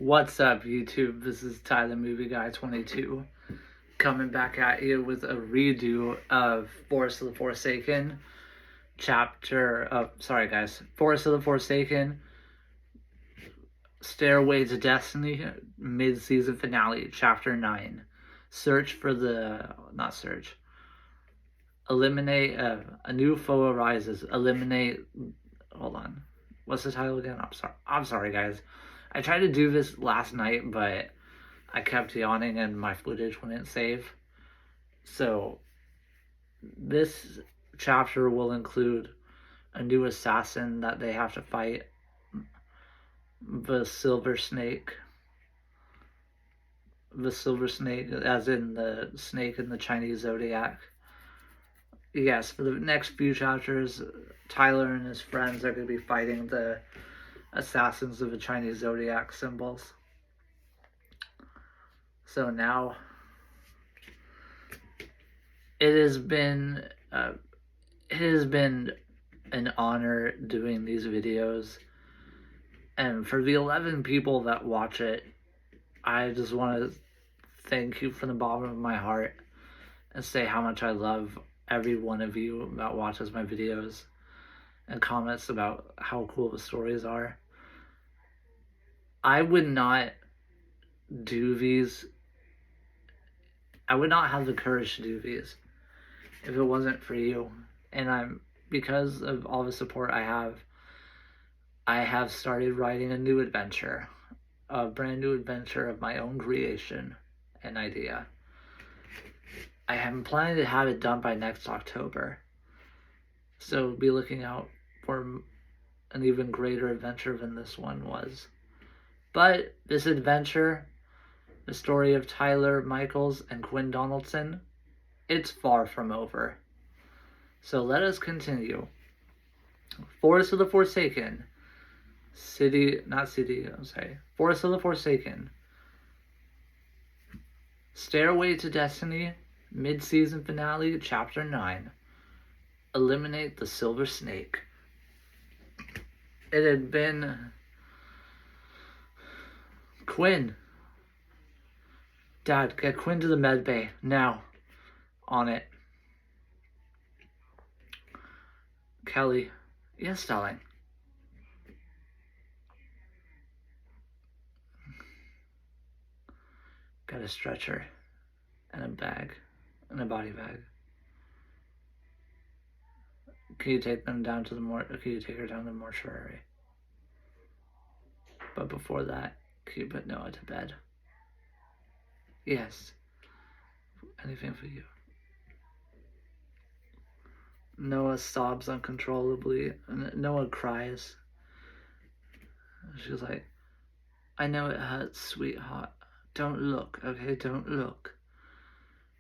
What's up, YouTube? This is Tyler Movie Guy 22 coming back at you with a redo of Forest of the Forsaken Forest of the Forsaken Stairway to Destiny mid-season finale, chapter 9. Eliminate a new foe arises. Hold on. What's the title again? I'm sorry, guys. I tried to do this last night, but I kept yawning and my footage wouldn't save. So this chapter will include a new assassin that they have to fight, the Silver Snake. The Silver Snake, as in the snake in the Chinese zodiac. Yes, for the next few chapters, Tyler and his friends are going to be fighting the assassins of the Chinese zodiac symbols. So now, it has been an honor doing these videos, and for the 11 people that watch it, I just want to thank you from the bottom of my heart and say how much I love every one of you that watches my videos and comments about how cool the stories are. I would not do these. I would not have the courage to do these if it wasn't for you. And because of all the support I have started writing a brand new adventure of my own creation and idea. I am planning to have it done by next October. So be looking out for an even greater adventure than this one was. But this adventure, the story of Tyler Michaels and Quinn Donaldson, it's far from over. So let us continue. Forest of the Forsaken. Forest of the Forsaken. Stairway to Destiny, mid-season finale, chapter 9. Eliminate the Silver Snake. It had been... Quinn. Dad, get Quinn to the med bay, now. On it. Kelly. Yes, darling. Got a stretcher and a body bag. Can you take her down to the mortuary? But before that, can you put Noah to bed? Yes. Anything for you. Noah sobs uncontrollably. Noah cries. She's like, I know it hurts, sweetheart. Don't look, okay? Don't look.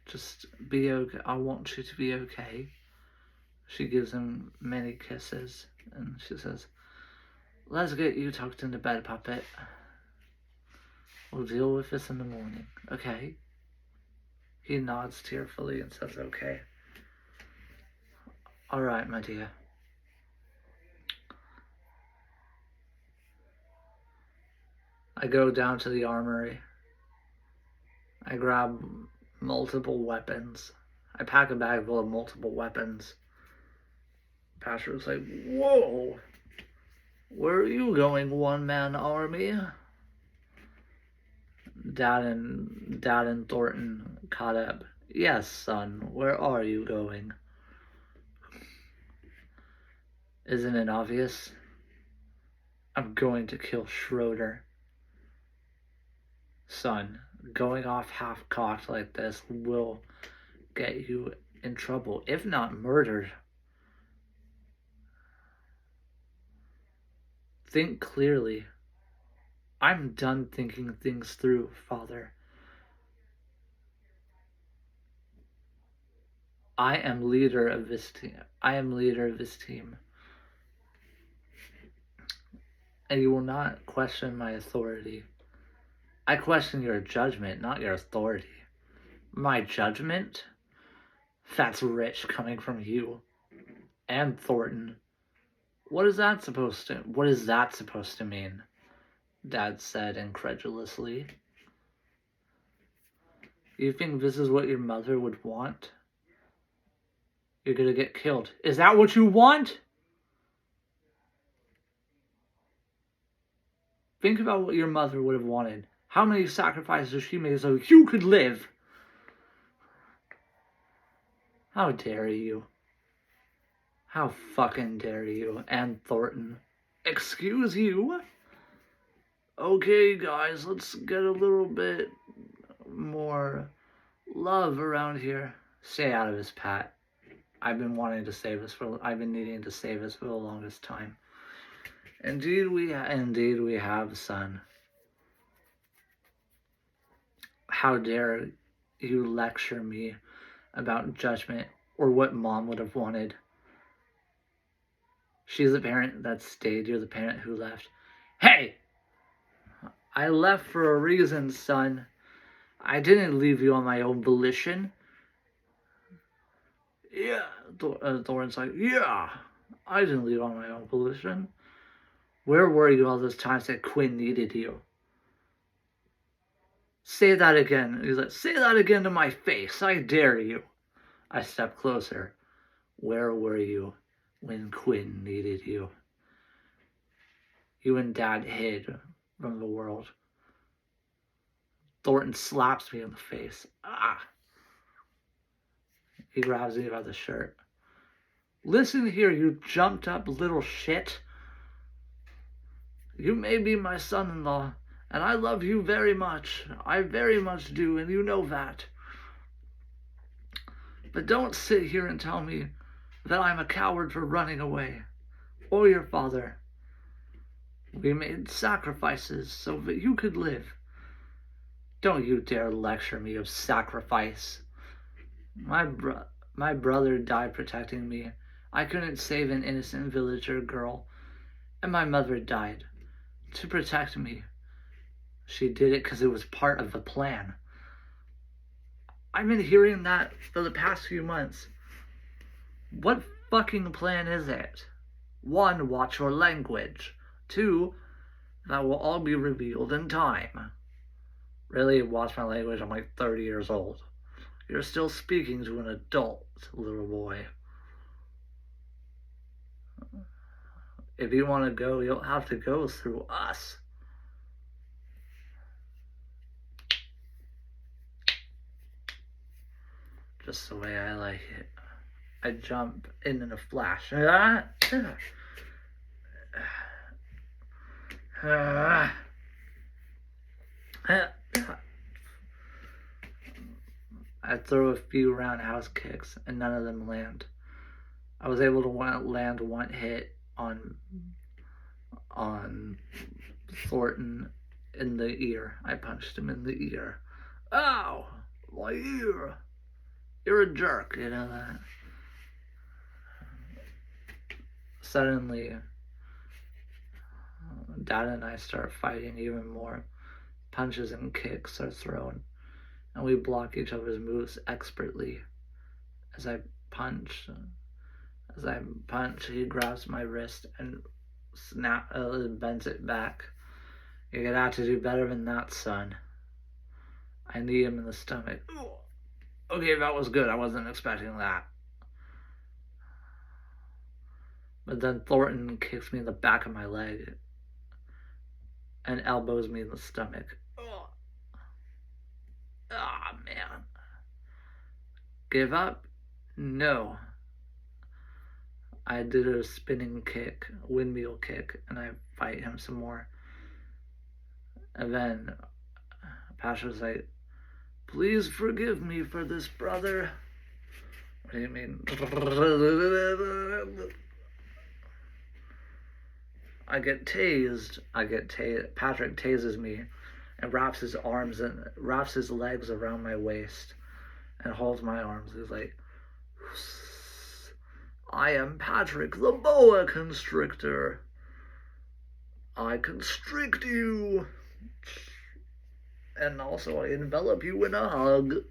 Just be okay. I want you to be okay. She gives him many kisses, and she says, let's get you tucked into bed, puppet. We'll deal with this in the morning, okay? He nods tearfully and says, okay. All right, my dear. I go down to the armory. I grab multiple weapons. I pack a bag full of multiple weapons. Patrick's like, whoa! Where are you going, one-man army? Dad and Thornton caught up. Yes, son, where are you going? Isn't it obvious? I'm going to kill Schröder. Son, going off half-cocked like this will get you in trouble, if not murdered. Think clearly. I'm done thinking things through, Father. I am leader of this team. And you will not question my authority. I question your judgment, not your authority. My judgment? That's rich coming from you. And Thornton. What is that supposed to mean? Dad said incredulously. You think this is what your mother would want? You're gonna get killed. Is that what you want? Think about what your mother would have wanted. How many sacrifices she made so you could live? How dare you? How fucking dare you? And Thornton. Excuse you? Okay, guys, let's get a little bit more love around here. Stay out of this, Pat. I've been needing to save us for the longest time. Indeed we have, son. How dare you lecture me about judgment or what Mom would have wanted? She's the parent that stayed, you're the parent who left. Hey! I left for a reason, son. I didn't leave you on my own volition. Yeah, Thornton's like, yeah, I didn't leave on my own volition. Where were you all those times that Quinn needed you? Say that again. He's like, say that again to my face. I dare you. I stepped closer. Where were you when Quinn needed you? You and Dad hid from the world. Thornton slaps me in the face. Ah! He grabs me by the shirt. Listen here, you jumped up little shit. You may be my son-in-law, and I love you very much. I very much do, and you know that. But don't sit here and tell me that I'm a coward for running away. Or your father. We made sacrifices so that you could live. Don't you dare lecture me of sacrifice. My brother died protecting me. I couldn't save an innocent villager girl. And my mother died to protect me. She did it because it was part of the plan. I've been hearing that for the past few months. What fucking plan is it? 1, watch your language. 2, that will all be revealed in time. Really, watch my language, I'm like 30 years old. You're still speaking to an adult, little boy. If you want to go, you'll have to go through us. Just the way I like it. I jump in a flash. I throw a few roundhouse kicks, and none of them land. I was able to land one hit on Thornton in the ear. I punched him in the ear. Ow! My ear! You're a jerk, you know that? Suddenly, Dad and I start fighting even more. Punches and kicks are thrown, and we block each other's moves expertly. As I punch, he grabs my wrist and bends it back. You're gonna have to do better than that, son. I knee him in the stomach. Okay, that was good. I wasn't expecting that. But then Thornton kicks me in the back of my leg and elbows me in the stomach. Ah, man. Give up? No. I did a spinning kick, a windmill kick, and I fight him some more. And then Pasha's like, please forgive me for this, brother. What do you mean? I get tased. Patrick tases me and wraps his legs around my waist and holds my arms. He's like, I am Patrick, the boa constrictor. I constrict you. And also I envelop you in a hug.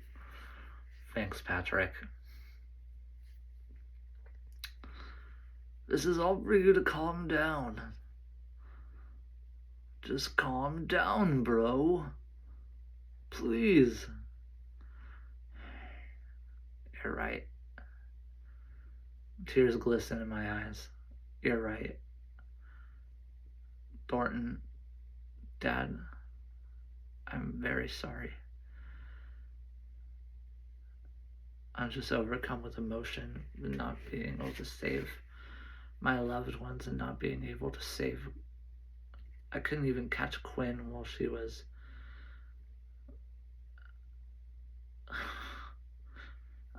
Thanks, Patrick. This is all for you to calm down. Just calm down, bro. Please. You're right. Tears glisten in my eyes. You're right. Thornton, Dad, I'm very sorry. I'm just overcome with emotion, not being able to save my loved ones and not being able to save. I couldn't even catch Quinn while she was.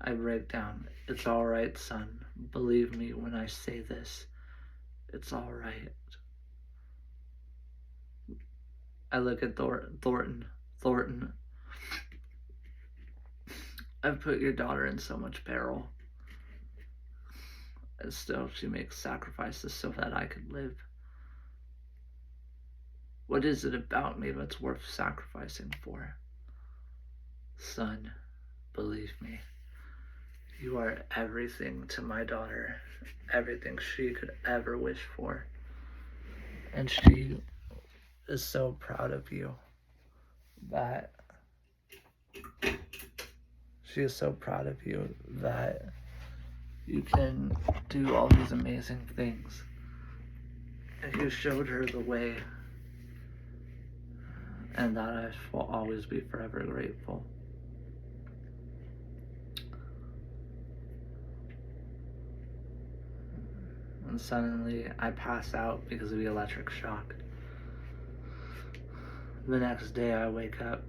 I break down. It's all right, son. Believe me when I say this. It's all right. I look at Thornton. Thornton, I've put your daughter in so much peril. And still, she makes sacrifices so that I could live. What is it about me that's worth sacrificing for? Son, believe me, you are everything to my daughter, everything she could ever wish for. And she is so proud of you that you can do all these amazing things. And you showed her the way, and that I will always be forever grateful. And suddenly I pass out because of the electric shock. The next day I wake up.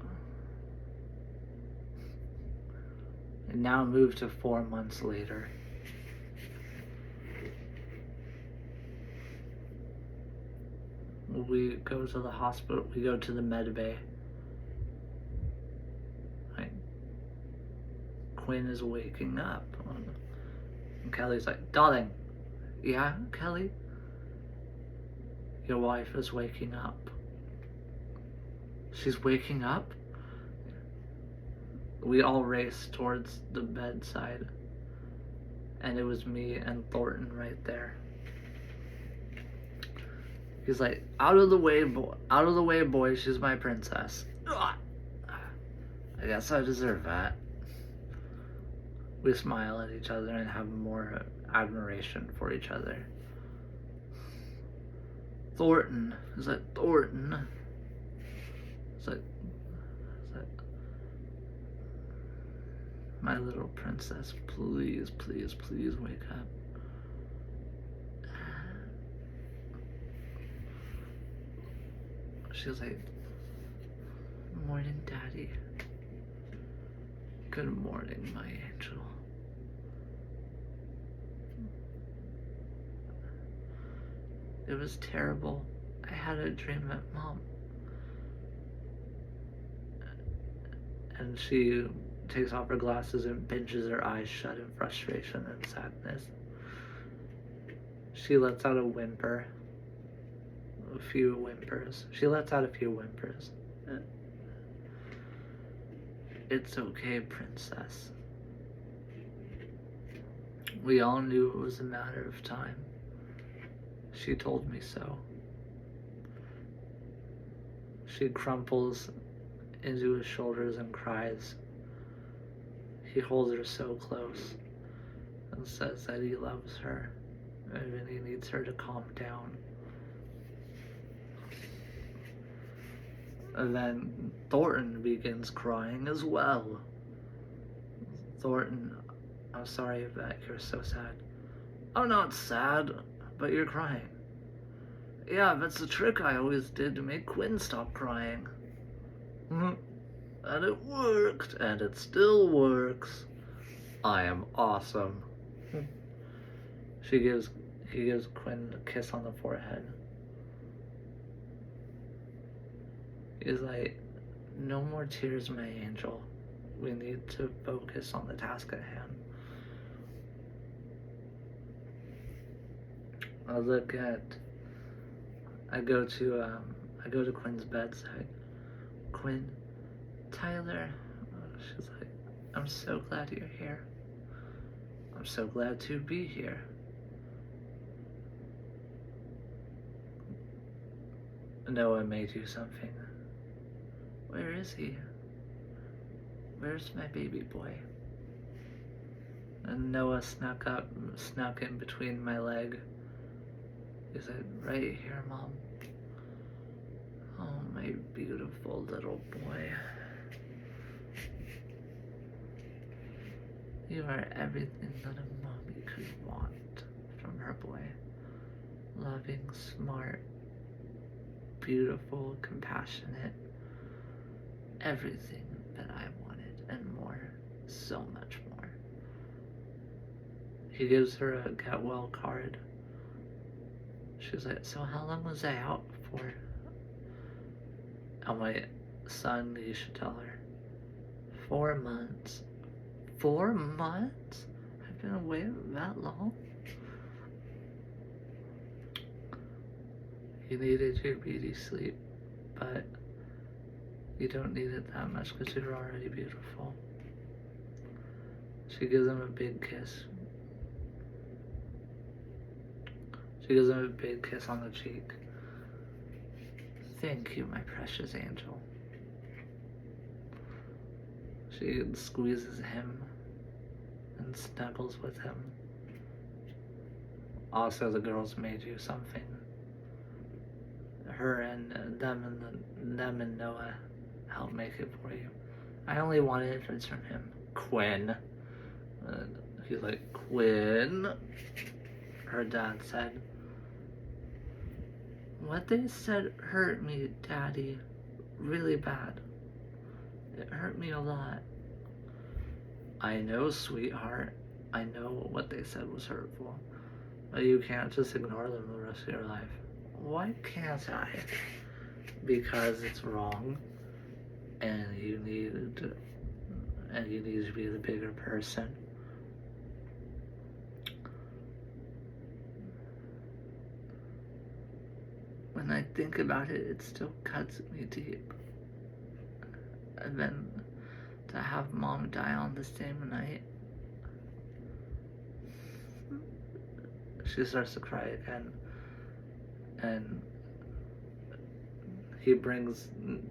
And now moved to 4 months later. We go to the hospital, we go to the med bay. Quinn is waking up. And Kelly's like, darling, yeah, Kelly? Your wife is waking up. She's waking up? We all race towards the bedside. And it was me and Thornton right there. He's like, out of the way, boy, she's my princess. Ugh. I guess I deserve that. We smile at each other and have more admiration for each other. Thornton. Is that Thornton? It's like, my little princess, please, please, please wake up. She was like, morning, Daddy. Good morning, my angel. It was terrible. I had a dream that Mom. And she takes off her glasses and pinches her eyes shut in frustration and sadness. She lets out a whimper. A few whimpers. She lets out a few whimpers. It's okay, princess. We all knew it was a matter of time. She told me so. She crumples into his shoulders and cries. He holds her so close and says that he loves her and he needs her to calm down. And then Thornton begins crying as well. Thornton, I'm sorry that you're so sad. I'm not sad, but you're crying. Yeah, that's the trick I always did to make Quinn stop crying. And it worked, and it still works. I am awesome. He gives Quinn a kiss on the forehead. He's like, no more tears, my angel. We need to focus on the task at hand. I go to Quinn's bedside. Quinn, Tyler. She's like, I'm so glad you're here. I'm so glad to be here. Noah made you something. Where is he? Where's my baby boy? And Noah snuck in between my leg. He said, right here, Mom. Oh, my beautiful little boy. You are everything that a mommy could want from her boy. Loving, smart, beautiful, compassionate. Everything that I wanted and more. So much more. He gives her a get well card. She's like, so how long was I out for? Oh, my son, you should tell her. 4 months. 4 months? I've been away that long? You needed your beauty sleep, but you don't need it that much because you're already beautiful. She gives him a big kiss. She gives him a big kiss on the cheek. Thank you, my precious angel. She squeezes him and snuggles with him. Also, the girls made you something. Her and them and Noah helped make it for you. I only wanted it from him. Quinn. He's like, Quinn. Her dad said, what they said hurt me, Daddy, really bad. It hurt me a lot. I know, sweetheart. I know what they said was hurtful. But you can't just ignore them the rest of your life. Why can't I? Because it's wrong. And you need to be the bigger person. When I think about it, it still cuts me deep. And then to have Mom die on the same night. She starts to cry again. And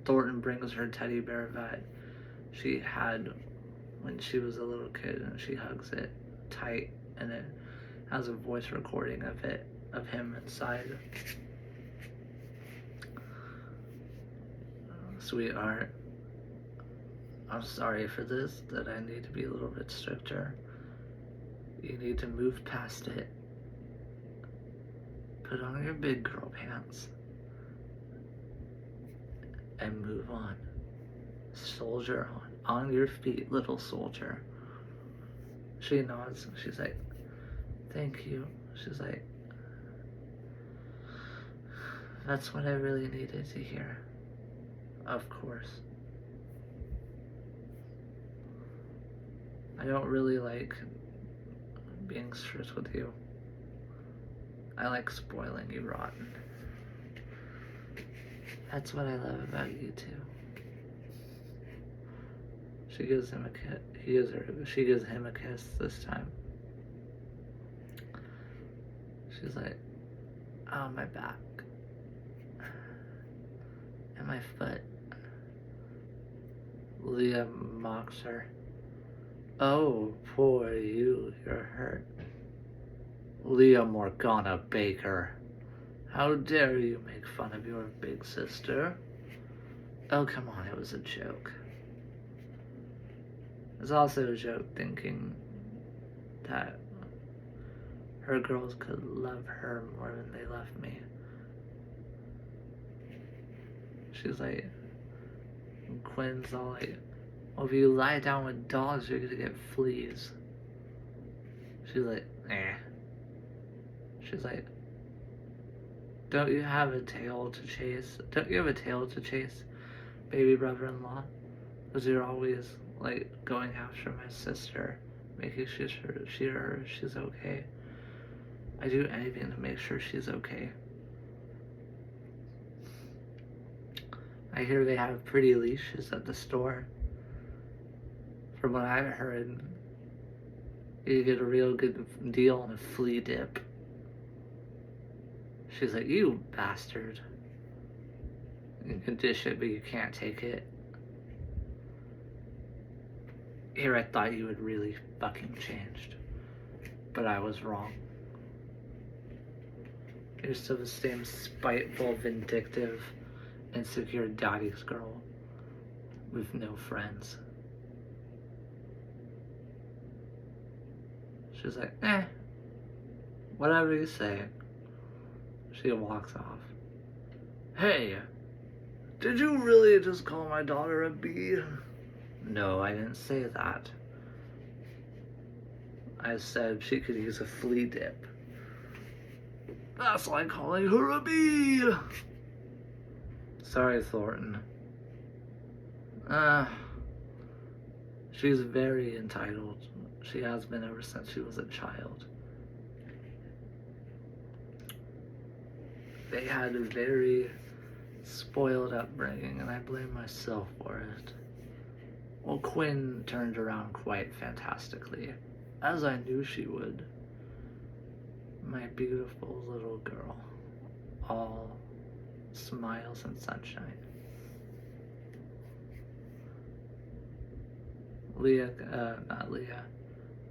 Thornton brings her teddy bear that she had when she was a little kid, and she hugs it tight, and it has a voice recording of him inside. Sweetheart, I'm sorry for this, that I need to be a little bit stricter. You need to move past it. Put on your big girl pants and move on. Soldier on your feet, little soldier. She nods. She's like, thank you. She's like, that's what I really needed to hear. Of course. I don't really like being strict with you. I like spoiling you rotten. That's what I love about you too. She gives him a kiss. She gives him a kiss this time. She's like, oh, my back. And my foot. Leah mocks her. Oh, poor you, you're hurt. Leah Morgana Baker. How dare you make fun of your big sister? Oh, come on, it was a joke. It's also a joke thinking that her girls could love her more than they love me. She's like, Quinn's all like, well, if you lie down with dogs, you're gonna get fleas. She's like, eh. She's like, don't you have a tail to chase? Don't you have a tail to chase, baby brother-in-law? Because you're always, like, going after my sister, making sure she's okay. I do anything to make sure she's okay. I hear they have pretty leashes at the store. From what I've heard, you get a real good deal on a flea dip. She's like, you bastard. You can dish it, but you can't take it. Here I thought you had really fucking changed. But I was wrong. You're still the same spiteful, vindictive, insecure daddy's girl with no friends. She's like, whatever you say. She walks off. Hey, did you really just call my daughter a bee? No, I didn't say that. I said she could use a flea dip. That's like calling her a bee. Sorry, Thornton. She's very entitled. She has been ever since she was a child. They had a very spoiled upbringing, and I blame myself for it. Well, Quinn turned around quite fantastically, as I knew she would. My beautiful little girl, all smiles and sunshine.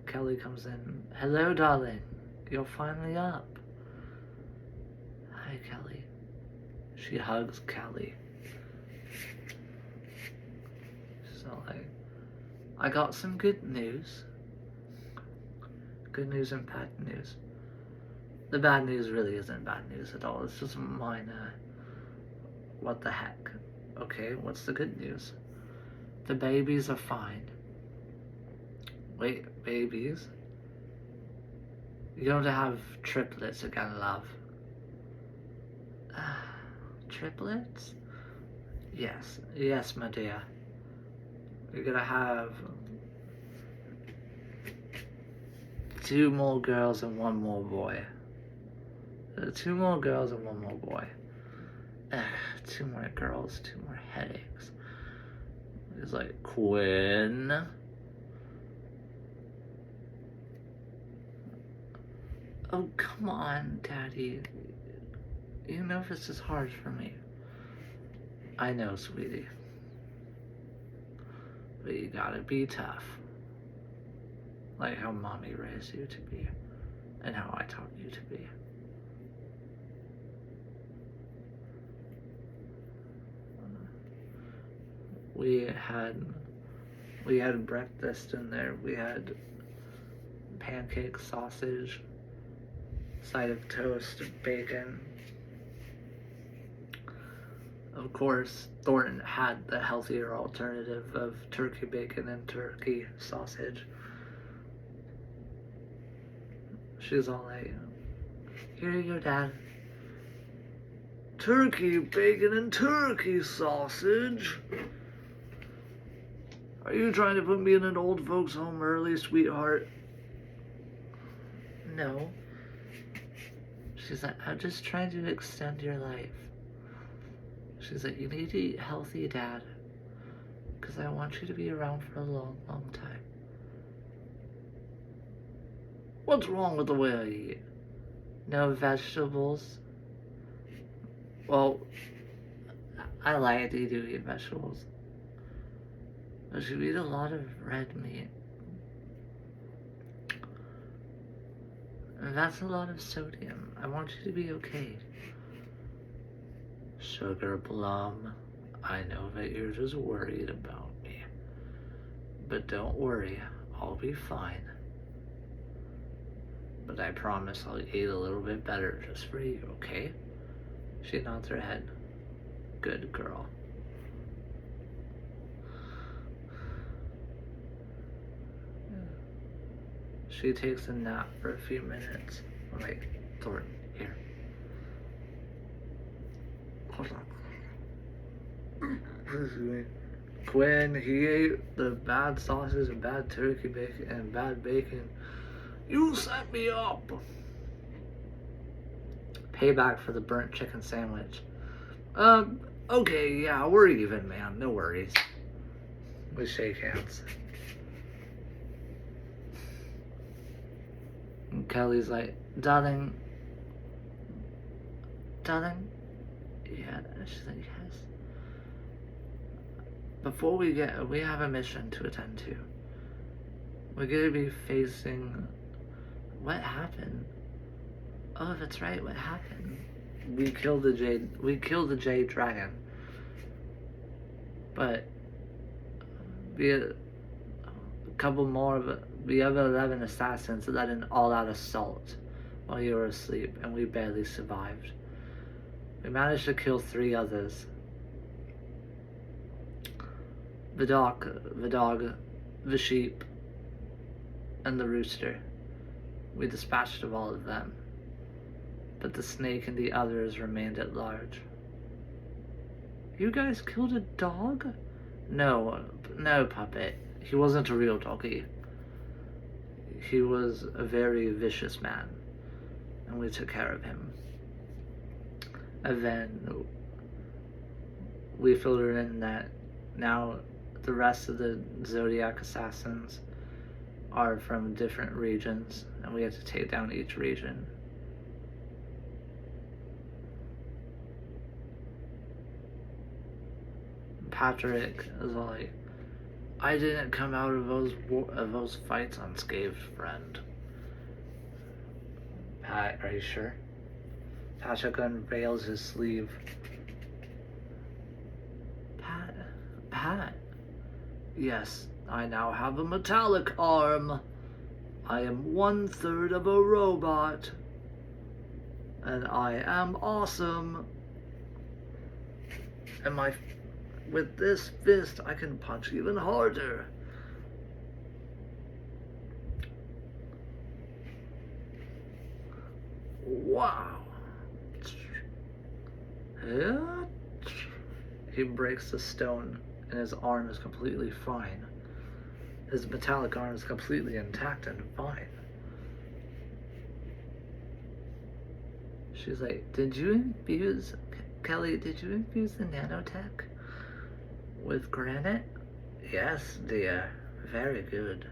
Kelly comes in. Hello, darling. You're finally up. Hi, Kelly. She hugs Kelly. So, I got some good news. Good news and bad news. The bad news really isn't bad news at all. It's just minor. What the heck? Okay, what's the good news? The babies are fine. Wait, babies? You're going to have triplets again, love. Triplets? Yes, my dear. You're gonna have 2 more girls and 1 more boy. 2 more girls and 1 more boy. 2 more girls, 2 more headaches. It's like, Quinn. Oh, come on, Daddy. You know this is hard for me. I know, sweetie. But you gotta be tough. Like how Mommy raised you to be. And how I taught you to be. We had breakfast in there. We had pancake, sausage, side of toast, bacon. Of course, Thornton had the healthier alternative of turkey bacon and turkey sausage. She's all like, here you go, Dad. Turkey bacon and turkey sausage? Are you trying to put me in an old folks home early, sweetheart? No. She's like, I'm just trying to extend your life. She's like, you need to eat healthy, Dad. Because I want you to be around for a long, long time. What's wrong with the way I eat? No vegetables? Well, I like to eat vegetables. But you eat a lot of red meat. And that's a lot of sodium. I want you to be okay. Sugar plum, I know that you're just worried about me. But don't worry, I'll be fine. But I promise I'll eat a little bit better just for you, okay? She nods her head. Good girl. She takes a nap for a few minutes. I'm like, Thornton, here. Hold on. Quinn, he ate the bad sausage and bad turkey bacon and bad bacon. You set me up. Payback for the burnt chicken sandwich. Okay, yeah, we're even, man. No worries. We shake hands. And Kelly's like, darling? Yeah, she's like, yes. before we have a mission to attend to. We're gonna be facing... What happened? Oh, that's right, what happened? We killed the Jade Dragon. But we have the other 11 assassins led an all-out assault while you were asleep, and we barely survived. We managed to kill 3 others. The dog, the sheep, and the rooster. We dispatched of all of them, but the snake and the others remained at large. You guys killed a dog? No, puppet. He wasn't a real doggy. He was a very vicious man, and we took care of him. And then we filtered in that now the rest of the Zodiac assassins are from different regions, and we have to take down each region. Patrick is like, I didn't come out of those fights unscathed, friend. Pat, are you sure? Patrick unveils his sleeve. Pat. Yes, I now have a metallic arm. I am 1/3 of a robot. And I am awesome. And with this fist, I can punch even harder. Wow. He breaks the stone, and his arm is completely fine. His metallic arm is completely intact and fine. She's like, Kelly, did you infuse the nanotech with granite? Yes, dear. Very good.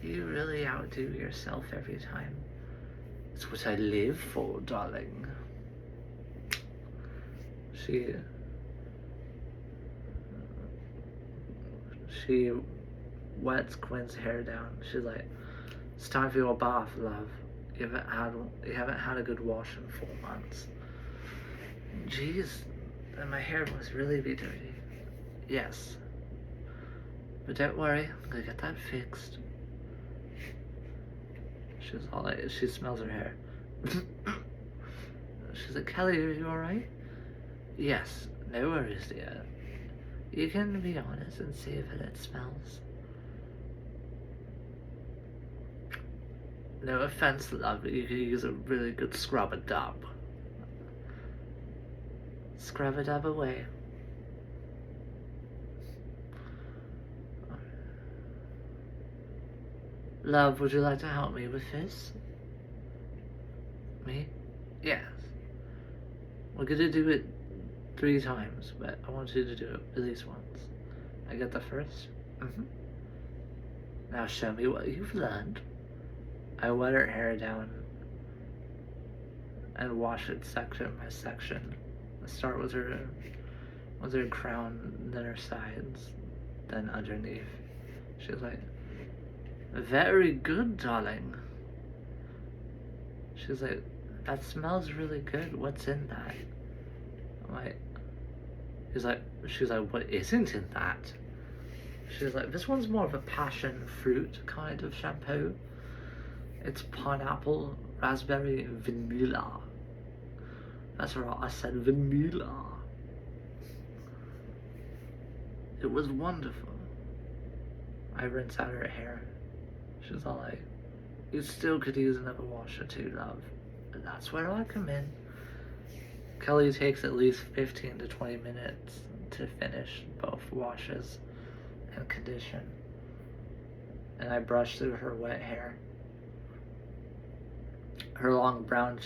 You really outdo yourself every time. It's what I live for, darling. She wets Quinn's hair down. She's like, it's time for your bath, love. You haven't had a good wash in 4 months. Jeez, and my hair must really be dirty. Yes. But don't worry, I'm gonna get that fixed. She's all like, she smells her hair. She's like, Kelly, are you alright? Yes, no worries, dear. You can be honest and see if it smells. No offense, love, but you could use a really good scrub-a-dub. Scrub-a-dub away. Love, would you like to help me with this? Me? Yes. We're gonna do it 3 times, but I want you to do it at least once. I get the first? Now show me what you've learned. I wet her hair down and wash it section by section. I start with her crown, then her sides, then underneath. She's like, very good, darling. She's like, that smells really good. What's in that? I'm like, she's like, what isn't in that? She's like, this one's more of a passion fruit kind of shampoo. It's pineapple, raspberry, vanilla. That's right, I said vanilla. It was wonderful. I rinse out her hair. She's all like, you still could use another wash or 2, love. And that's where I come in. Kelly takes at least 15 to 20 minutes to finish both washes and condition. And I brush through her wet hair. Her long brown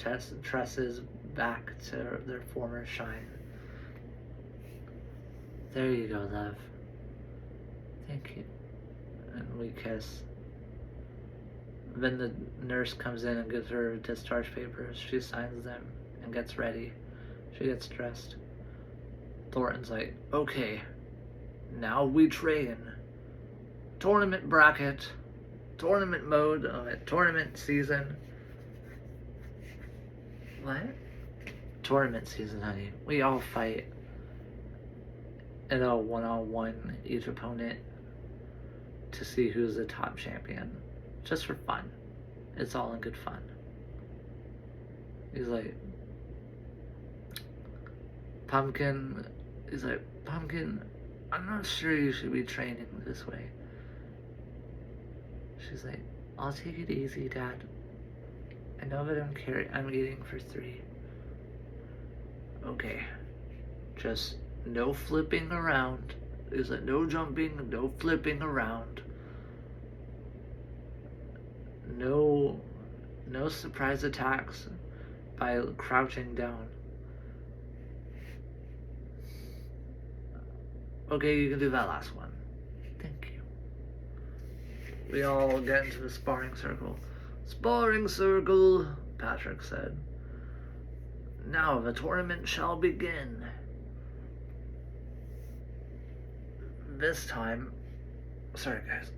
tresses back to their former shine. There you go, love. Thank you. And we kiss. Then the nurse comes in and gives her discharge papers. She signs them and gets ready. She gets dressed. Thornton's like, okay, Now we train. Tournament bracket. Tournament mode. Tournament season. What? Tournament season, honey. We all fight in a one-on-one each opponent to see who's the top champion. Just for fun. It's all in good fun. He's like, Pumpkin, I'm not sure you should be training this way. She's like, I'll take it easy, Dad. I know that I'm eating for 3. Okay. Just no flipping around. There's like no jumping, no flipping around. No surprise attacks by crouching down. Okay, you can do that last one. Thank you. We all get into the sparring circle. Sparring circle, Patrick said. Now the tournament shall begin. This time, sorry guys.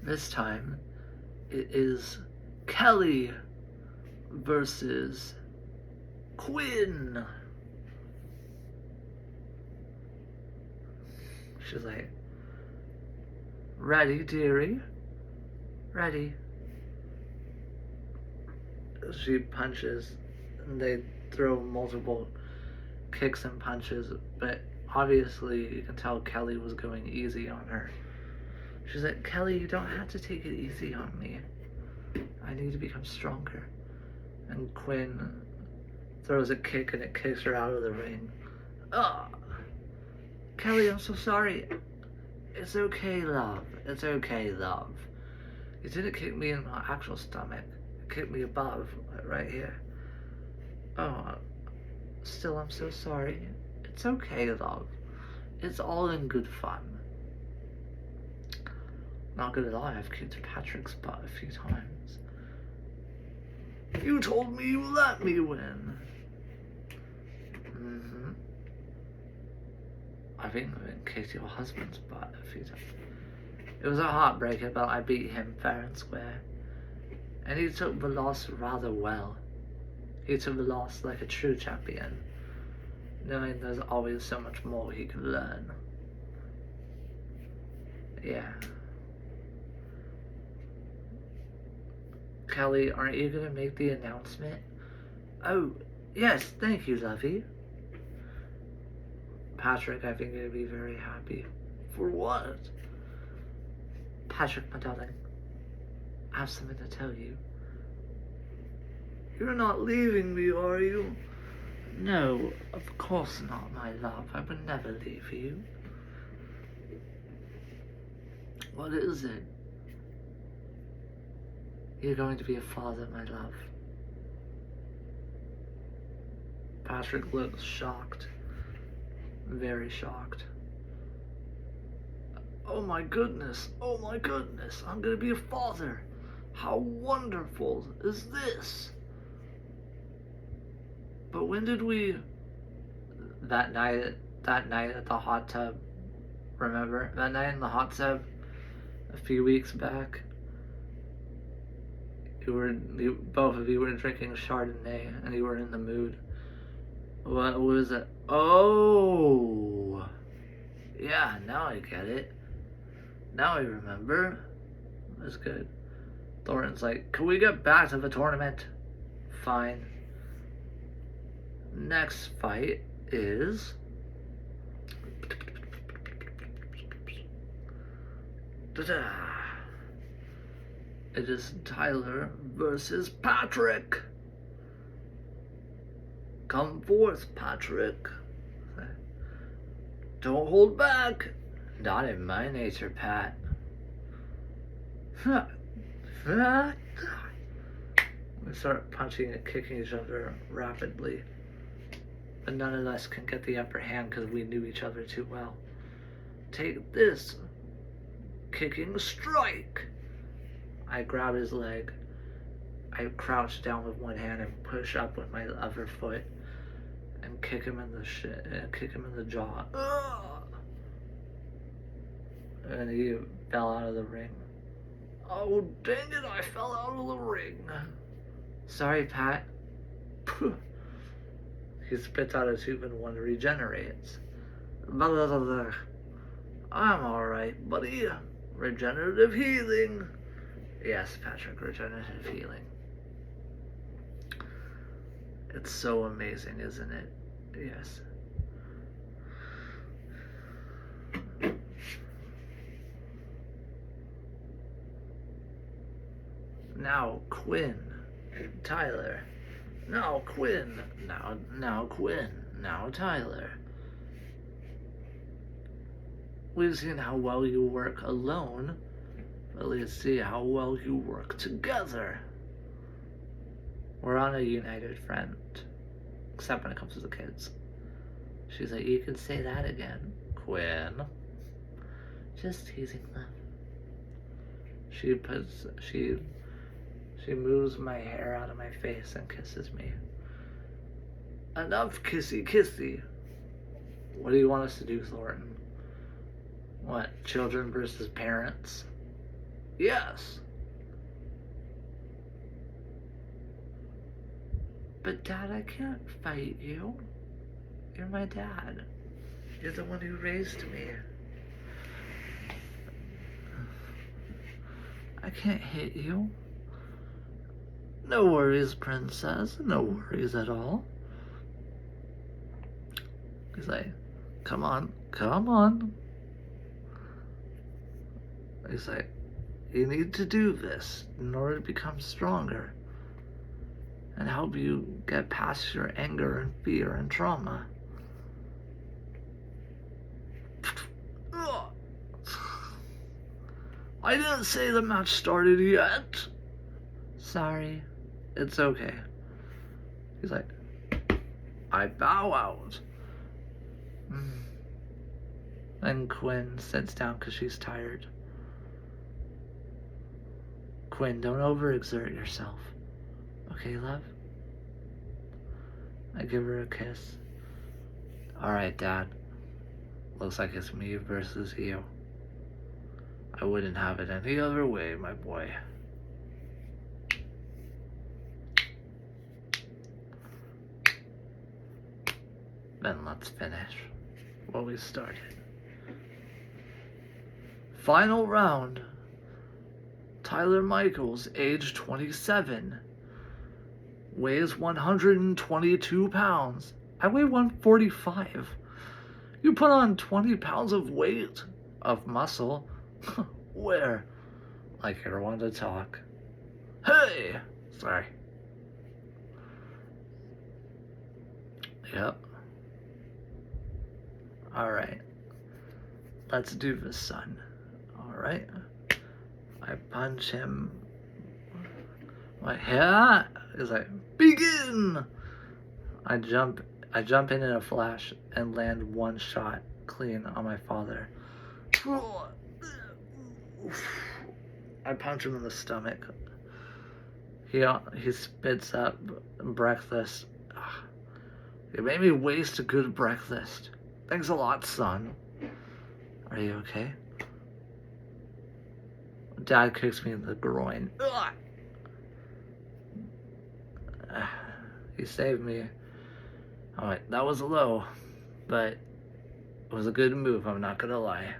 This time, it is Kelly versus Quinn. She's like, ready, dearie? Ready. She punches, and they throw multiple kicks and punches, but obviously you can tell Kelly was going easy on her. She's like, Kelly, you don't have to take it easy on me. I need to become stronger. And Quinn throws a kick and it kicks her out of the ring. Ugh. Kelly, I'm so sorry. It's okay, love. It's okay, love. You didn't kick me in my actual stomach. You kicked me above, right here. Oh, still, I'm so sorry. It's okay, love. It's all in good fun. Not gonna lie, I've kicked Patrick's butt a few times. You told me you let me win. I've even kicked your husband's butt a few times. It was a heartbreaker, but I beat him fair and square. And he took the loss rather well. He took the loss like a true champion, knowing there's always so much more he can learn. Yeah. Kelly, aren't you gonna make the announcement? Oh, yes, thank you, lovey. Patrick, I think you'd be very happy. For what? Patrick, my darling, I have something to tell you. You're not leaving me, are you? No, of course not, my love. I would never leave you. What is it? You're going to be a father, my love. Patrick looks shocked. Very shocked. Oh my goodness, I'm gonna be a father. How wonderful is this? But when did we... That night at the hot tub, remember? That night in the hot tub a few weeks back? Both of you were drinking Chardonnay and you were in the mood. What was it? Oh! Yeah, now I get it. Now I remember. That's good. Thornton's like, can we get back to the tournament? Fine. Next fight is... Ta-da! It is Tyler versus Patrick. Come forth, Patrick. Don't hold back. Not in my nature, Pat. We start punching and kicking each other rapidly. But none of us can get the upper hand because we knew each other too well. Take this. Kicking strike. I grab his leg. I crouch down with one hand and push up with my other foot. And and kick him in the jaw. Ugh! And he fell out of the ring. Oh, dang it, I fell out of the ring. Sorry, Pat. He spits out a tube and one regenerates. Blah, blah, blah, blah. I'm alright, buddy. Regenerative healing. Yes, Patrick, regenerative healing. It's so amazing, isn't it? Yes. Now Quinn. Tyler. Now Quinn. Now Quinn. Now Tyler. We've seen how well you work alone, but let's see how well you work together. We're on a united front, except when it comes to the kids. She's like, you can say that again, Quinn. Just teasing them. She moves my hair out of my face and kisses me. Enough kissy kissy. What do you want us to do, Thornton? What, children versus parents? Yes. But Dad, I can't fight you. You're my dad. You're the one who raised me. I can't hit you. No worries, princess. No worries at all. He's like, come on, come on. He's like, you need to do this in order to become stronger and help you get past your anger and fear and trauma. I didn't say the match started yet. Sorry. It's okay. He's like, I bow out. Then Quinn sits down because she's tired. Quinn, don't overexert yourself. Okay, love? I give her a kiss. Alright, Dad. Looks like it's me versus you. I wouldn't have it any other way, my boy. Then let's finish what we started. Final round. Tyler Michaels, age 27. Weighs 122 pounds. I weigh 145. You put on 20 pounds of weight, of muscle. Where? Like you're one to talk. Hey! Sorry. Yep. Alright. Let's do this, son. Alright. I punch him. Like, yeah! He's like, begin! I jump in a flash and land one shot clean on my father. I punch him in the stomach. He spits up breakfast. You made me waste a good breakfast. Thanks a lot, son. Are you okay? Dad kicks me in the groin. He saved me. Alright, that was low, but it was a good move, I'm not gonna lie.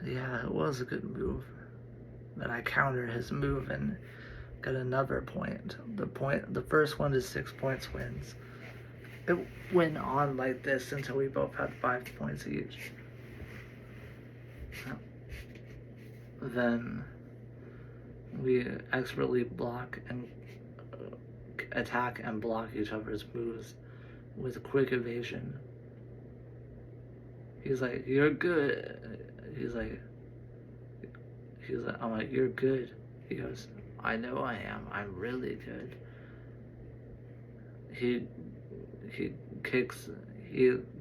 Yeah, it was a good move. Then I counter his move and got another point. The first one is 6 points wins. It went on like this until we both had 5 points each. Then we expertly block and attack and block each other's moves with quick evasion. He's like, you're good. He's like, I'm like, you're good. He goes, I know I am. I'm really good. He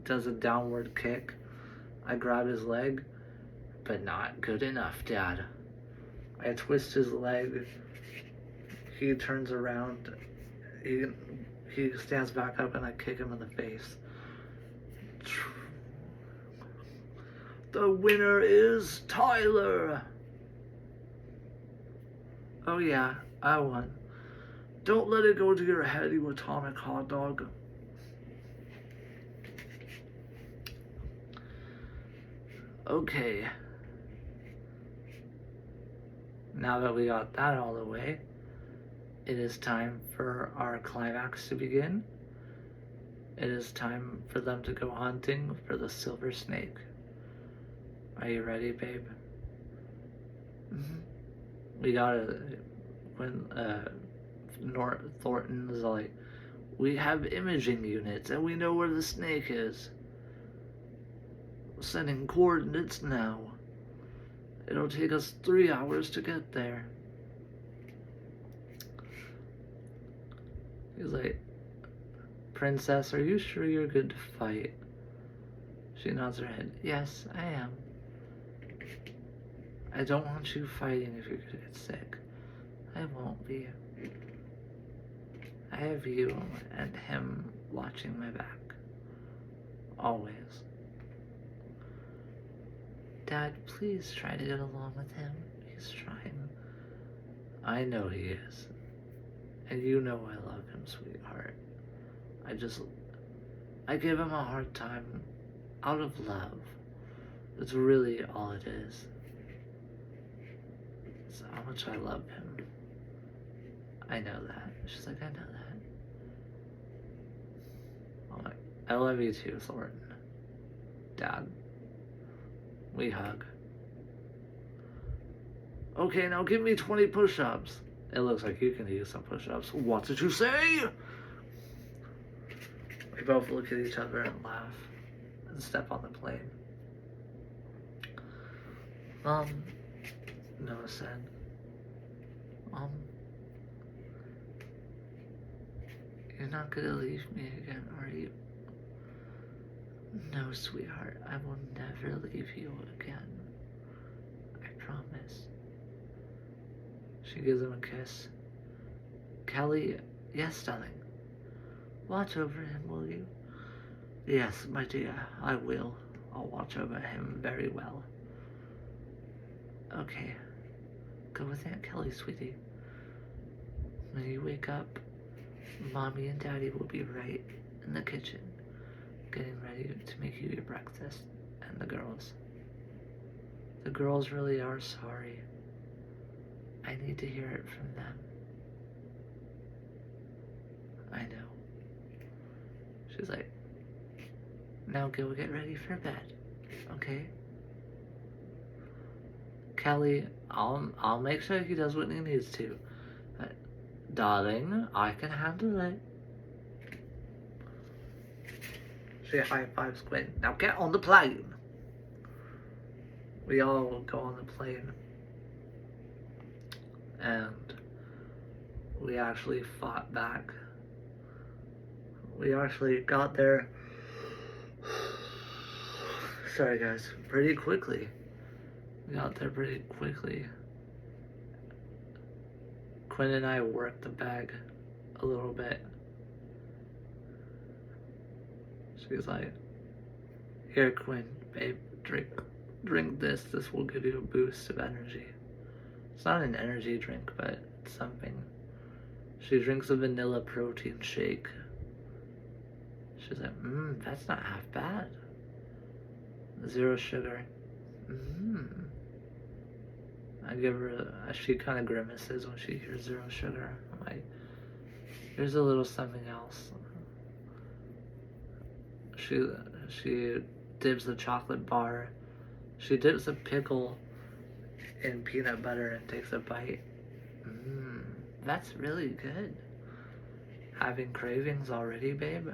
does a downward kick. I grab his leg, but not good enough, Dad. I twist his leg He turns around. He stands back up and I kick him in the face. The winner is Tyler. Oh yeah, I won. Don't let it go to your head, you atomic hot dog. Okay. Now that we got that all the way, it is time for our climax to begin. It is time for them to go hunting for the silver snake. Are you ready, babe? Mm-hmm. We gotta, when Thornton is like, we have imaging units and we know where the snake is. Sending coordinates now. It'll take us 3 hours to get there. He's like, Princess, are you sure you're good to fight? She nods her head. Yes, I am. I don't want you fighting if you're gonna get sick. I won't be. I have you and him watching my back. Always. Dad, please try to get along with him. He's trying. I know he is. And you know I love him, sweetheart. I give him a hard time out of love. It's really all it is. It's how much I love him. I know that. She's like, I know that. I'm like, I love you too, Thornton. Dad. We hug. Okay, now give me 20 push-ups. It looks like you can use some push-ups. What did you say? We both look at each other and laugh and step on the plane. Noah said, you're not gonna leave me again, are you? No, sweetheart, I will never leave you again. I promise. She gives him a kiss. Kelly, yes, darling. Watch over him, will you? Yes, my dear, I will. I'll watch over him very well. Okay. Go with Aunt Kelly, sweetie. When you wake up, Mommy and Daddy will be right in the kitchen, getting ready to make you your breakfast, and the girls. The girls really are sorry. I need to hear it from them. I know. She's like, now go get ready for bed, okay? Kelly, I'll make sure he does what he needs to. Darling, I can handle it. She high-fives Quinn. Now get on the plane. We all go on the plane. And we actually fought back. We actually got there, sorry guys, pretty quickly. We got there pretty quickly. Quinn and I worked the bag a little bit. She's like, here Quinn, babe, drink this. This will give you a boost of energy. It's not an energy drink, but it's something. She drinks a vanilla protein shake. She's like, that's not half bad. 0 sugar. I give her, she kind of grimaces when she hears 0 sugar. I'm like, here's a little something else. She dips the chocolate bar. She dips a pickle in peanut butter and takes a bite. That's really good. Having cravings already, babe?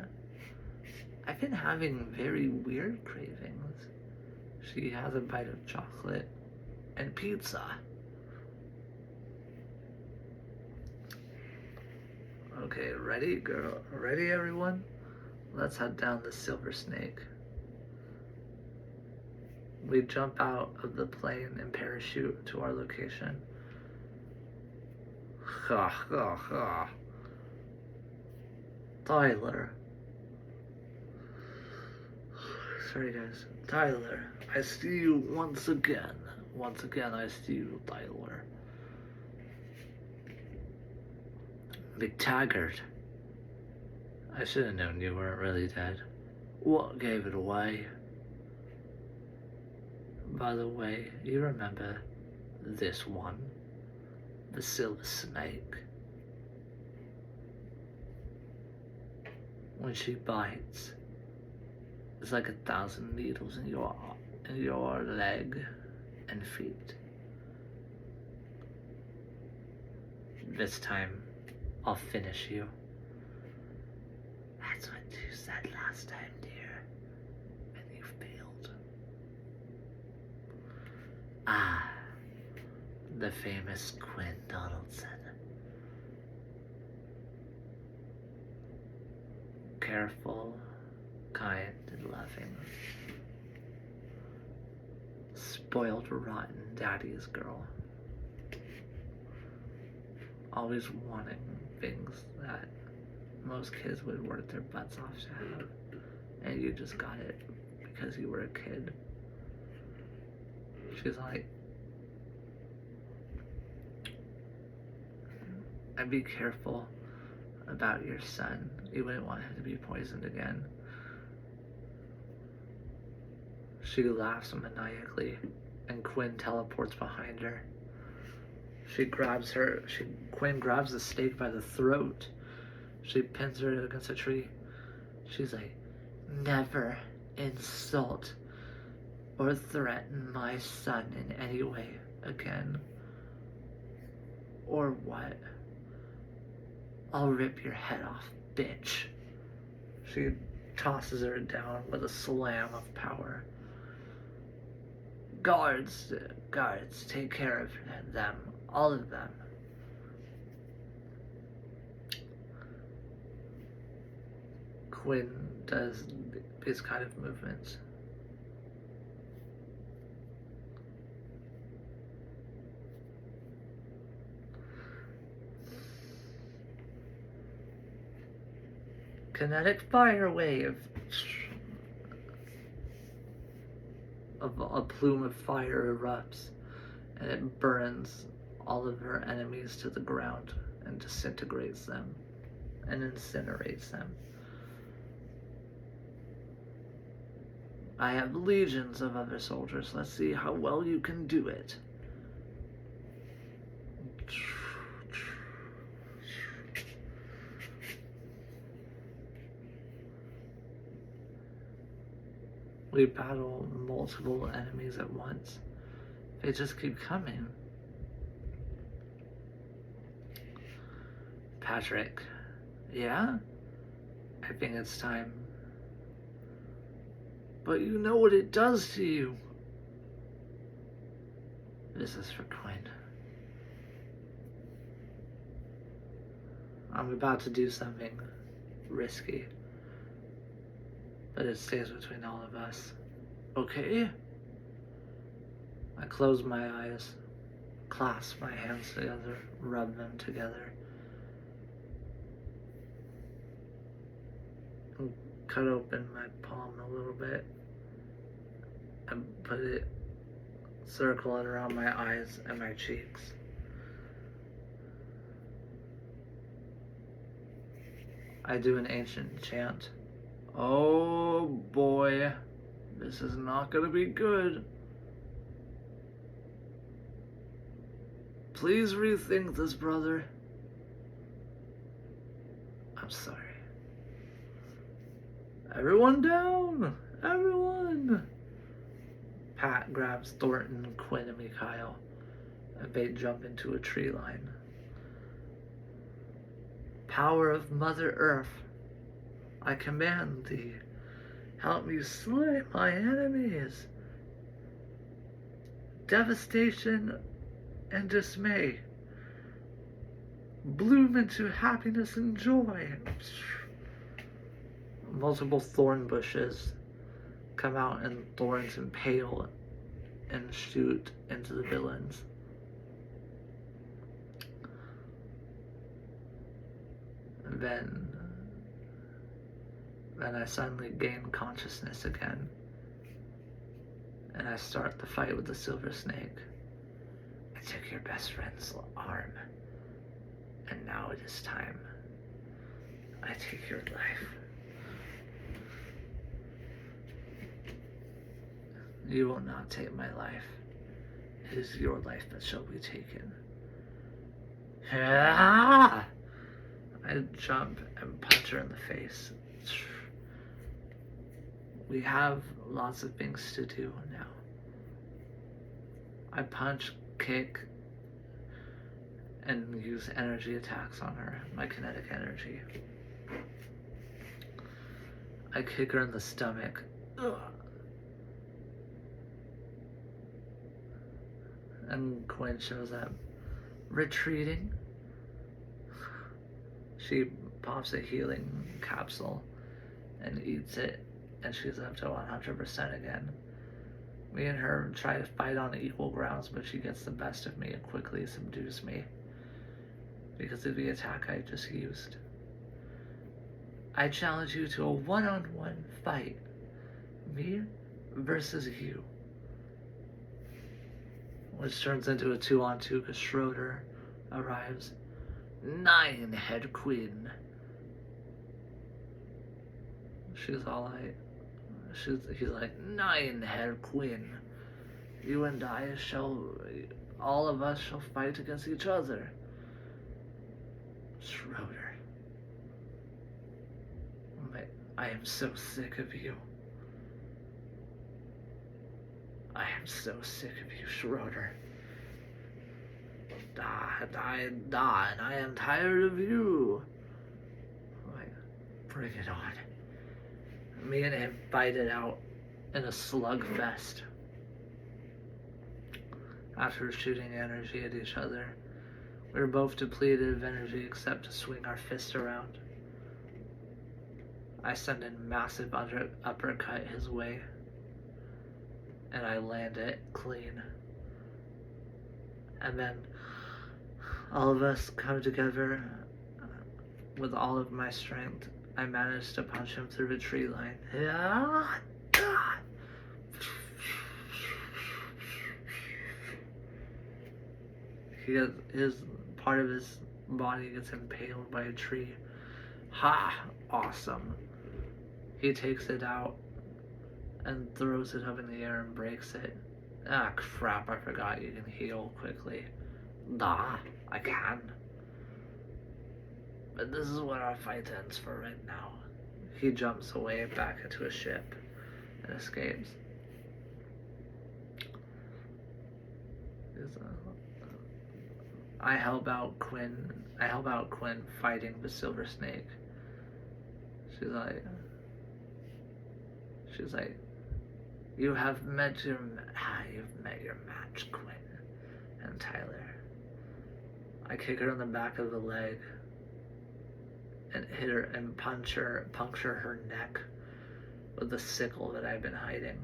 I've been having very weird cravings. She has a bite of chocolate and pizza. Okay, ready, girl? Ready, everyone? Let's head down the Silver Snake. We jump out of the plane and parachute to our location. Tyler. Sorry, guys. Tyler, I see you once again. Once again, I see you, Tyler. McTaggart. I should have known you weren't really dead. What gave it away? By the way, you remember this one? The silver snake. When she bites, it's like 1,000 needles in your leg and feet. This time, I'll finish you. That's what you said last time, dear. And you failed. Ah, the famous Quinn Donaldson. Careful, kind, and loving. Spoiled, rotten daddy's girl. Always wanting things that most kids would work their butts off to have. And you just got it because you were a kid. She's like, and be careful about your son. You wouldn't want him to be poisoned again. She laughs maniacally, and Quinn teleports behind her. Quinn grabs the snake by the throat. She pins her against a tree. She's like, never insult or threaten my son in any way again. Or what? I'll rip your head off, bitch. She tosses her down with a slam of power. Guards, take care of them, all of them. Quinn does these kind of movements. Kinetic fire wave. A plume of fire erupts, and it burns all of her enemies to the ground and disintegrates them and incinerates them. I have legions of other soldiers. Let's see how well you can do it. We battle multiple enemies at once. They just keep coming. Patrick, yeah? I think it's time. But you know what it does to you. This is for Quinn. I'm about to do something risky, but it stays between all of us. Okay? I close my eyes, clasp my hands together, rub them together, and cut open my palm a little bit, and circle it around my eyes and my cheeks. I do an ancient chant. Oh boy, this is not gonna be good. Please rethink this, brother. I'm sorry. Everyone down! Everyone! Pat grabs Thornton, Quinn, and Mikhail, and they jump into a tree line. Power of Mother Earth, I command thee, help me slay my enemies. Devastation and dismay bloom into happiness and joy. Multiple thorn bushes come out and thorns impale and shoot into the villains. Then I suddenly gain consciousness again, and I start the fight with the silver snake. I took your best friend's arm, and now it is time. I take your life. You will not take my life. It is your life that shall be taken. I jump and punch her in the face. We have lots of things to do now. I punch, kick, and use energy attacks on her, my kinetic energy. I kick her in the stomach. Ugh. And Quinn shows up, retreating. She pops a healing capsule and eats it, and she's up to 100% again. Me and her try to fight on equal grounds, but she gets the best of me and quickly subdues me because of the attack I just used. I challenge you to a one-on-one fight. Me versus you. Which turns into a 2-on-2 because Schröder arrives. 9-head Quinn. He's like, 9-head Quinn. You and I all of us shall fight against each other. Schröder. I am so sick of you. I am so sick of you, Schröder. And I am tired of you. Bring it on. Me and him fight it out in a slugfest. After shooting energy at each other, we were both depleted of energy except to swing our fist around. I send a massive uppercut his way, and I land it clean. And then all of us come together with all of my strength. I managed to punch him through the tree line. Part of his body gets impaled by a tree. Ha! Awesome. He takes it out and throws it up in the air and breaks it. Ah, crap, I forgot you can heal quickly. Nah, I can. But this is what our fight ends for right now. He jumps away back into a ship and escapes. I help out Quinn fighting the silver snake. She's like, you've met your match, Quinn and Tyler. I kick her in the back of the leg and hit her and puncture her neck with the sickle that I've been hiding.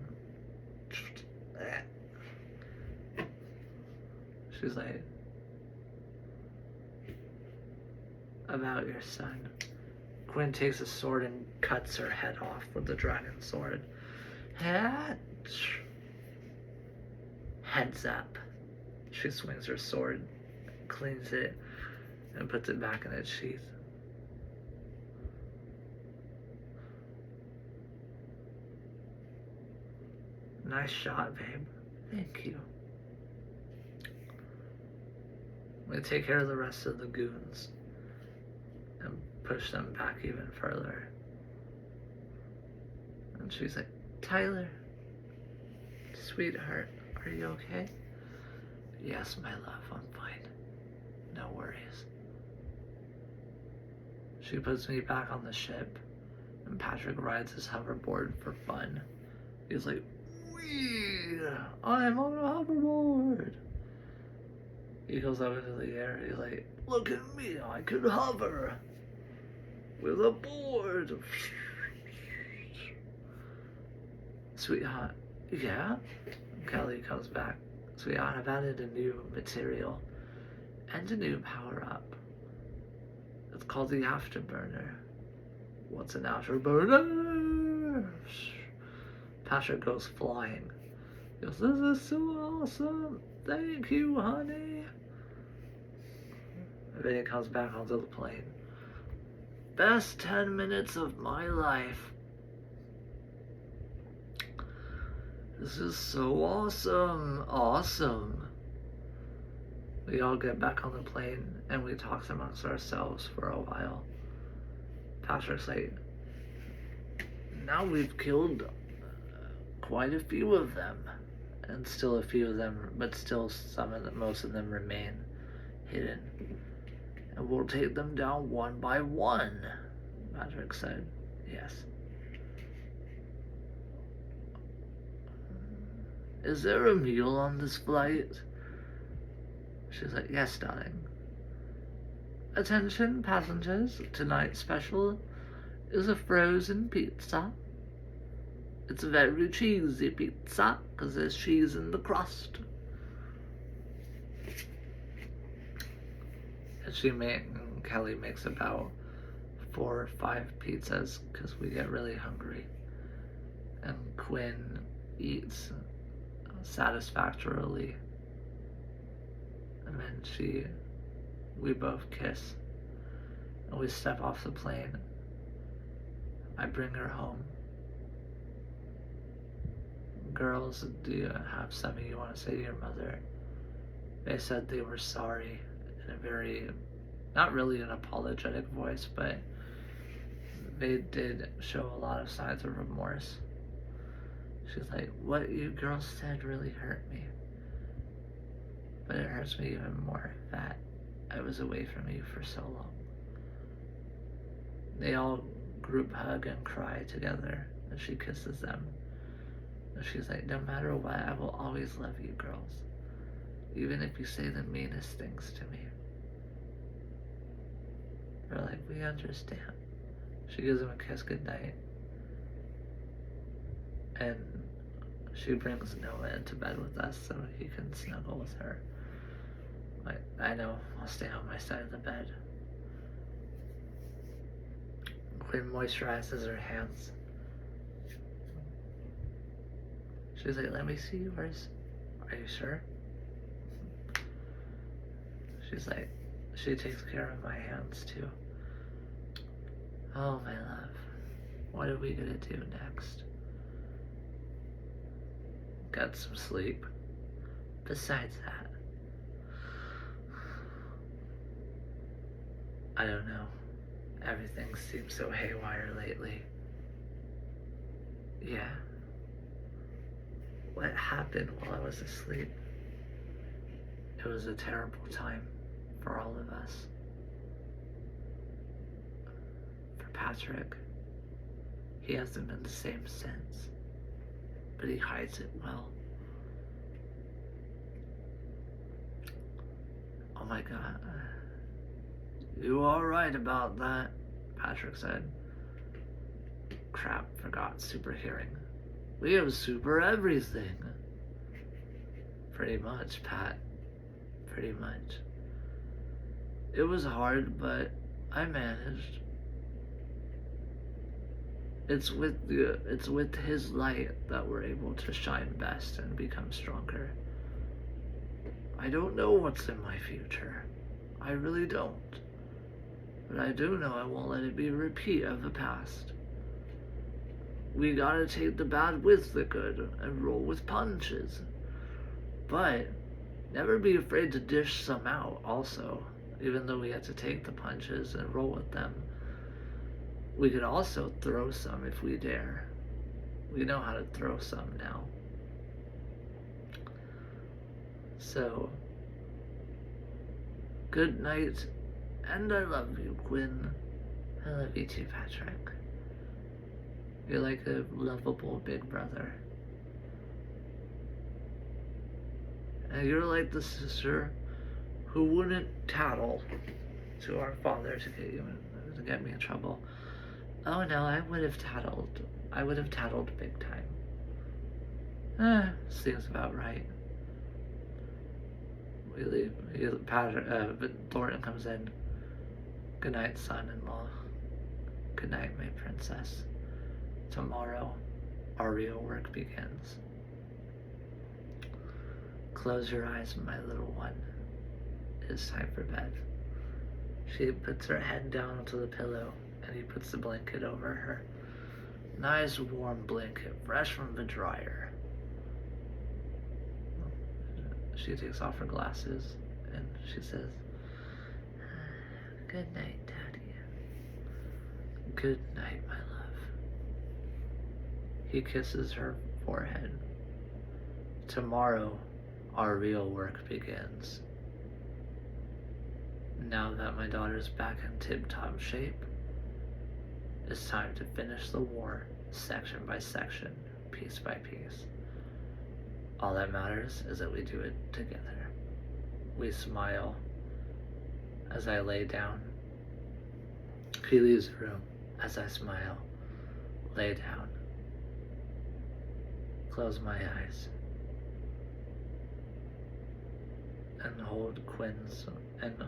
She's like, about your son. Quinn takes a sword and cuts her head off with the dragon sword. Heads up. She swings her sword, cleans it, and puts it back in its sheath. Nice shot, babe. Thank you. We take care of the rest of the goons and push them back even further. And she's like, Tyler, sweetheart, are you okay? Yes, my love, I'm fine. No worries. She puts me back on the ship, and Patrick rides his hoverboard for fun. He's like, wee! I'm on a hoverboard! He goes up into the air, he's like, look at me, I can hover! With a board! Sweetheart, yeah? Kelly comes back. Sweetheart, I've added a new material and a new power-up. It's called the afterburner. What's an afterburner? Patrick goes flying. He goes, this is so awesome. Thank you, honey. And then he comes back onto the plane. Best 10 minutes of my life. This is so awesome. Awesome. We all get back on the plane and we talk amongst ourselves for a while. Patrick's like, now we've killed quite a few of them. And still a few of them, but still most of them remain hidden. And we'll take them down one by one, Patrick said. Yes. Is there a meal on this flight? She's like, yes, darling. Attention, passengers. Tonight's special is a frozen pizza. It's a very cheesy pizza, because there's cheese in the crust. And Kelly makes about 4 or 5 pizzas, because we get really hungry. And Quinn eats satisfactorily. And then we both kiss. And we step off the plane. I bring her home. Girls, do you have something you want to say to your mother? They said they were sorry in a very, not really an apologetic voice, but they did show a lot of signs of remorse. She's like, what you girls said really hurt me. But it hurts me even more that I was away from you for so long. They all group hug and cry together as she kisses them. And she's like, no matter what, I will always love you girls. Even if you say the meanest things to me. They're like, we understand. She gives him a kiss goodnight. And she brings Noah into bed with us so he can snuggle with her. Like, I know, I'll stay on my side of the bed. Quinn moisturizes her hands. She's like, let me see yours. Are you sure? She's like, she takes care of my hands too. Oh, my love. What are we gonna do next? Get some sleep. Besides that, I don't know. Everything seems so haywire lately. Yeah. What happened while I was asleep? It was a terrible time for all of us. For Patrick, he hasn't been the same since, but he hides it well. Oh my God. You are right about that, Patrick said. Crap, forgot super hearing. We have super everything. Pretty much, Pat. Pretty much. It was hard, but I managed. It's with his light that we're able to shine best and become stronger. I don't know what's in my future. I really don't. But I do know I won't let it be a repeat of the past. We gotta take the bad with the good and roll with punches. But never be afraid to dish some out also. Even though we have to take the punches and roll with them, we could also throw some if we dare. We know how to throw some now. So, good night, and I love you, Quinn. I love you too, Patrick. You're like a lovable big brother. And you're like the sister who wouldn't tattle to our father to get me in trouble. Oh no, I would have tattled. I would have tattled big time. Seems about right. We leave. But Thornton comes in. Good night, son-in-law. Good night, my princess. Tomorrow, our real work begins. Close your eyes, my little one. It is time for bed. She puts her head down onto the pillow, and he puts the blanket over her. Nice warm blanket, fresh from the dryer. She takes off her glasses, and she says, "Good night, Daddy. Good night, my love." He kisses her forehead. Tomorrow, our real work begins. Now that my daughter's back in tip-top shape, it's time to finish the war section by section, piece by piece. All that matters is that we do it together. We smile as I lay down. He leaves the room as I smile, lay down, close my eyes, and hold Quinn's, and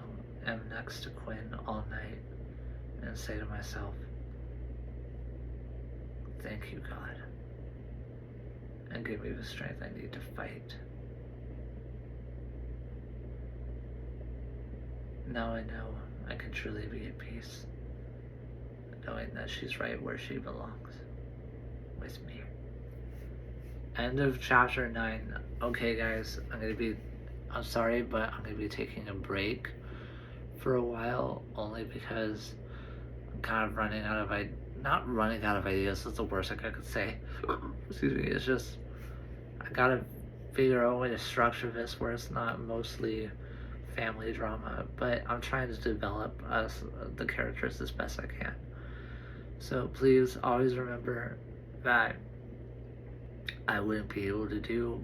am next to Quinn all night, and say to myself, "Thank you, God, and give me the strength I need to fight." Now I know I can truly be at peace, knowing that she's right where she belongs, with me. End of chapter 9. Okay, guys, I'm sorry, but I'm gonna be taking a break for a while, only because I'm kind of running out of not running out of ideas, that's the worst I could say. Excuse me, it's just, I gotta figure out a way to structure this where it's not mostly family drama, but I'm trying to develop the characters as best I can. So please always remember that I wouldn't be able to do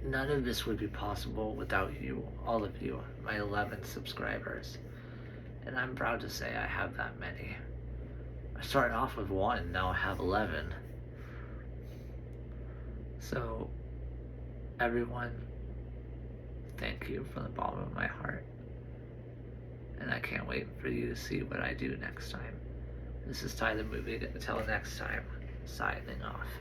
none of this would be possible without you, all of you, my 11 subscribers. And I'm proud to say I have that many. I started off with 1, now I have 11. So, everyone, thank you from the bottom of my heart. And I can't wait for you to see what I do next time. This is Ty the Movie. Until next time, signing off.